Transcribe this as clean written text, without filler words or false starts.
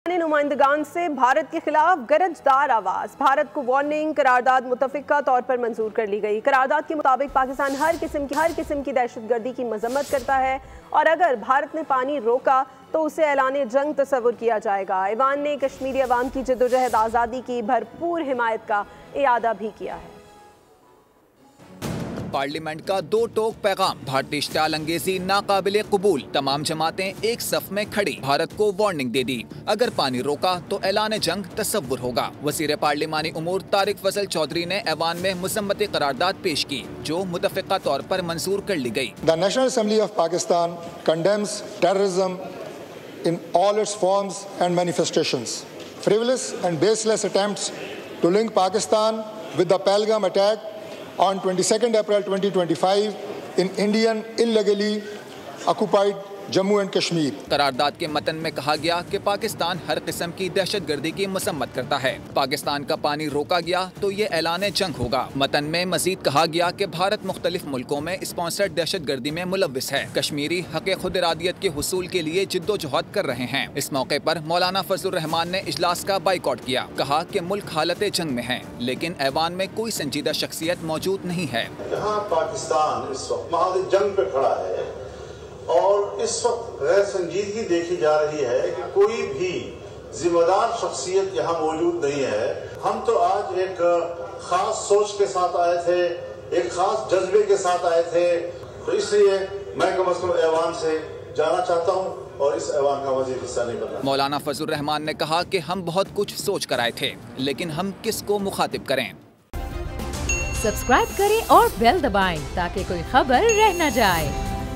नुमाइंदगान से भारत के खिलाफ गरजदार आवाज। भारत को वार्निंग, करारदाद मुतफ़िक़ा तौर पर मंजूर कर ली गई। करारदाद के मुताबिक पाकिस्तान हर किस्म की दहशतगर्दी की मजम्मत करता है और अगर भारत ने पानी रोका तो उसे ऐलान जंग तस्वुर किया जाएगा। ऐवान ने कश्मीरी अवाम की जद्दोजहद आज़ादी की भरपूर हिमायत का इयादा भी किया है। पार्लियामेंट का दो टोक पैगाम, भारतीय इश्तिआल अंगेजी नाकाबिले कबूल। तमाम जमातें एक सफ में खड़ी, भारत को वार्निंग दे दी, अगर पानी रोका तो ऐलान जंग तस्वुर होगा। वज़ीर पार्लिमानी उमूर तारिक फजल चौधरी ने ऐवान में मुज़म्मती करारदाद पेश की जो मुतफ़िक़ा तौर पर मंजूर कर ली गई। The National Assembly of Pakistan condemns terrorism in all its forms and manifestations. Frivolous and baseless attempts to link Pakistan with the Pahalgam attack on 22nd April 2025 in Indian illegally occupied Jammu and Kashmir. करारदाद के मतन में कहा गया कि पाकिस्तान हर किस्म की दहशतगर्दी की मसम्मत करता है। पाकिस्तान का पानी रोका गया तो ये ऐलान जंग होगा। मतन में मजीद कहा गया कि भारत मुख्तलिफ मुल्कों में स्पॉन्सर्ड दहशतगर्दी में मुलव्विस है। कश्मीरी हक़ खुद इरादियत के हुसूल के लिए जिद्दोजहद कर रहे हैं। इस मौके पर मौलाना फजलुर रहमान ने इजलास का बाइकॉट किया। कहा कि मुल्क हालत जंग में है लेकिन ऐवान में कोई संजीदा शख्सियत मौजूद नहीं है। यहाँ पाकिस्तान इस वक्त महाद जंग पे खड़ा है और इस वक्त गैर संजीदगी देखी जा रही है कि कोई भी जिम्मेदार शख्सियत यहाँ मौजूद नहीं है। हम तो आज एक खास सोच के साथ आए थे, एक खास जज्बे के साथ आए थे, तो इसलिए मैं कम अज़ कम ऐवान से जाना चाहता हूँ और इस ऐवान का मज़ीद हिस्सा नहीं बनना। मौलाना फजलुर रहमान ने कहा कि हम बहुत कुछ सोच कर आए थे लेकिन हम किसको मुखातिब करें। सब्सक्राइब करें और बेल दबाएं ताकि कोई खबर रह न जाए।